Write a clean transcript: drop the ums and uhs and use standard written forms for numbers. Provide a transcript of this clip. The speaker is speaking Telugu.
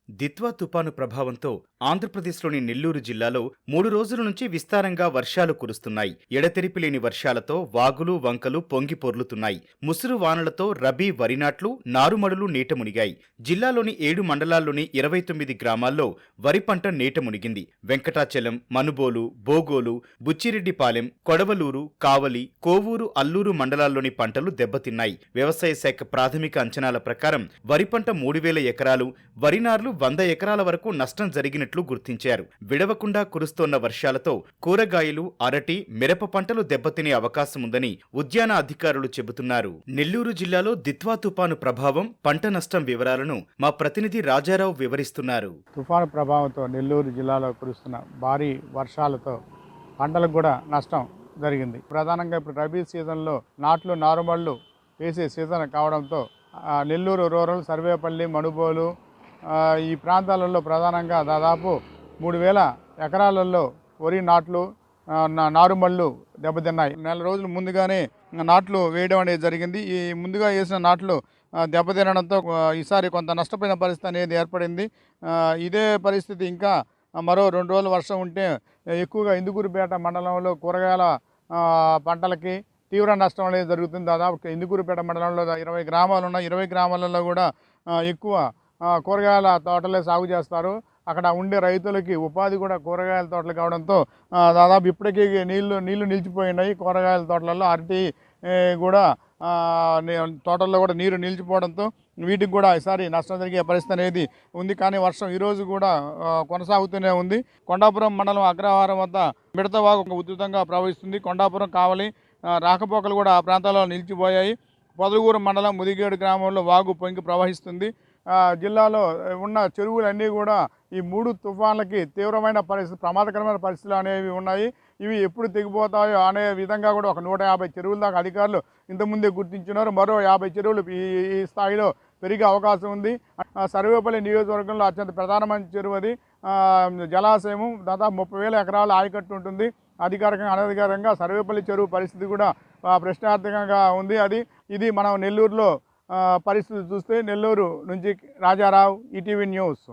దిత్వా తుపాను ప్రభావంతో ఆంధ్రప్రదేశ్లోని నెల్లూరు జిల్లాలో 3 రోజుల నుంచి విస్తారంగా వర్షాలు కురుస్తున్నాయి. ఎడతెరిపిలేని వర్షాలతో వాగులు, వంకలు పొంగి పొర్లుతున్నాయి. ముసురు వానలతో రబీ వరి నాట్లు, నారుమడులు నీట మునిగాయి. జిల్లాలోని 7 మండలాల్లోని 29 గ్రామాల్లో వరి పంట నీట మునిగింది. వెంకటాచలం, మనుబోలు, బోగోలు, బుచ్చిరెడ్డిపాలెం, కొడవలూరు, కావలి, కోవూరు, అల్లూరు మండలాల్లోని పంటలు దెబ్బతిన్నాయి. వ్యవసాయ శాఖ ప్రాథమిక అంచనాల ప్రకారం వరి పంట 3000 ఎకరాలు, వరి నార్లు 100 ఎకరాల వరకు నష్టం జరిగినట్లు గుర్తించారు. విడవకుండా కురుస్తోన్న వర్షాలతో కూరగాయలు, అరటి, మిరప పంటలు దెబ్బతినే అవకాశముందని ఉద్యాన అధికారులు చెబుతున్నారు. నెల్లూరు జిల్లాలో దిత్వా తుపాను ప్రభావం, పంట నష్టం వివరాలను మా ప్రతినిధి రాజారావు వివరిస్తున్నారు. తుఫాను ప్రభావంతో నెల్లూరు జిల్లాలో కురుస్తున్న భారీ వర్షాలతో పంటలకు కూడా నష్టం జరిగింది. ప్రధానంగా ఇప్పుడు రబీ సీజన్లో నాట్లు, నారుమళ్ళు వేసే సీజన్ కావడంతో నెల్లూరు రూరల్, సర్వేపల్లి, మనుబోలు ఈ ప్రాంతాలలో ప్రధానంగా దాదాపు 3000 ఎకరాలలో వరి నాట్లు, నారుమళ్ళు దెబ్బతిన్నాయి. నెల రోజుల ముందుగానే నాట్లు వేయడం అనేది జరిగింది. ఈ ముందుగా వేసిన నాట్లు దెబ్బతినడంతో ఈసారి కొంత నష్టపోయిన పరిస్థితి అనేది ఏర్పడింది. ఇదే పరిస్థితి ఇంకా మరో 2 రోజులు వర్షం ఉంటే ఎక్కువగా ఇందుకూరుపేట మండలంలో కూరగాయల పంటలకి తీవ్ర నష్టం అనేది జరుగుతుంది. దాదాపు ఇందుకూరుపేట మండలంలో 20 గ్రామాలు ఉన్నాయి. 20 గ్రామాలలో కూడా ఎక్కువ కూరగాయల తోటలే సాగు చేస్తారు. అక్కడ ఉండే రైతులకి ఉపాధి కూడా కూరగాయల తోటలు కావడంతో దాదాపు ఇప్పటికీ నీళ్లు నిలిచిపోయినాయి. కూరగాయల తోటలలో అరటి కూడా తోటల్లో కూడా నీరు నిలిచిపోవడంతో వీటికి కూడా ఈసారి నష్టం జరిగే పరిస్థితి అనేది ఉంది. కానీ వర్షం ఈరోజు కూడా కొనసాగుతూనే ఉంది. కొండాపురం మండలం అగ్రహారం వద్ద మిడతవాగు ఉధృతంగా ప్రవహిస్తుంది. కొండాపురం, కావలి రాకపోకలు కూడా ఆ ప్రాంతాల్లో నిలిచిపోయాయి. పొదలూరు మండలం ముదిగేడు గ్రామంలో వాగు పొంగి ప్రవహిస్తుంది. జిల్లాలో ఉన్న చెరువులన్నీ కూడా ఈ 3 తుఫాన్లకి తీవ్రమైన పరిస్థితి, ప్రమాదకరమైన పరిస్థితులు అనేవి ఉన్నాయి. ఇవి ఎప్పుడు తెగిపోతాయో అనే విధంగా కూడా ఒక 150 చెరువుల దాకా అధికారులు ఇంతకుముందే గుర్తించున్నారు. మరో 50 చెరువులు ఈ స్థాయిలో పెరిగే అవకాశం ఉంది. సర్వేపల్లి నియోజకవర్గంలో అత్యంత ప్రధానమైన చెరువు అది. జలాశయము దాదాపు 30,000 ఎకరాల ఆయకట్టు ఉంటుంది. అధికారికంగా, అనధికారికంగా సర్వేపల్లి చెరువు పరిస్థితి కూడా ప్రశ్నార్థకంగా ఉంది. ఇది మనం నెల్లూరులో పరిస్థితి చూస్తే. నెల్లూరు నుంచి రాజారావు, ఈటీవీ న్యూస్.